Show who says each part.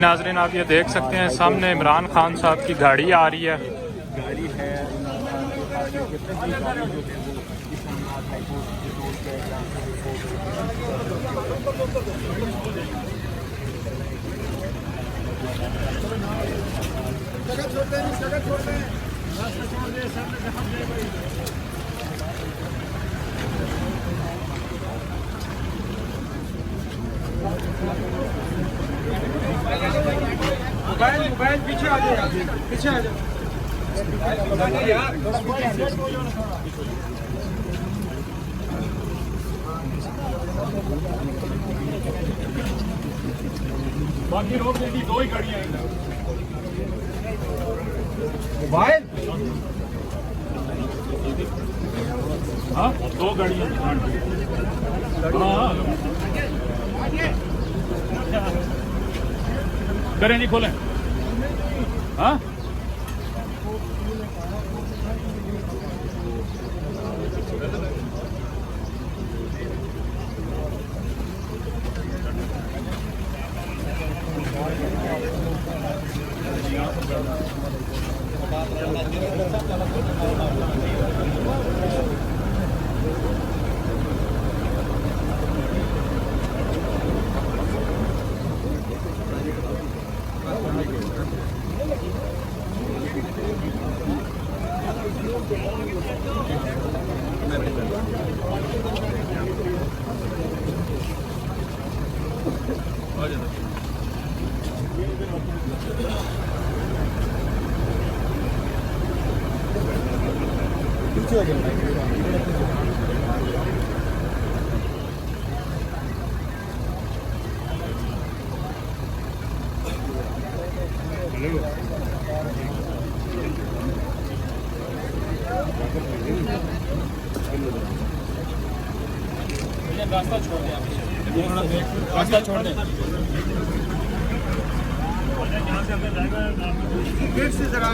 Speaker 1: नाज़रीन आप ये देख सकते हैं सामने इमरान खान साहब की गाड़ी आ रही है।
Speaker 2: गाड़ी है इमरान खान के पास कितने भी गाड़ी जो है वो इस्लामाबाद हाई कोर्ट के तौर पे यहाँ से मोबाइल पीछे आ जाए, पीछे आ जाओ यार। बाकी रोक देगी, दो ही गाड़ियां हैं। मोबाइल हाँ दो गाड़ियां हाँ करें जी खोलें हाँ रास्ता छोड़ दें, रास्ता छोड़ दें। फिर से जरा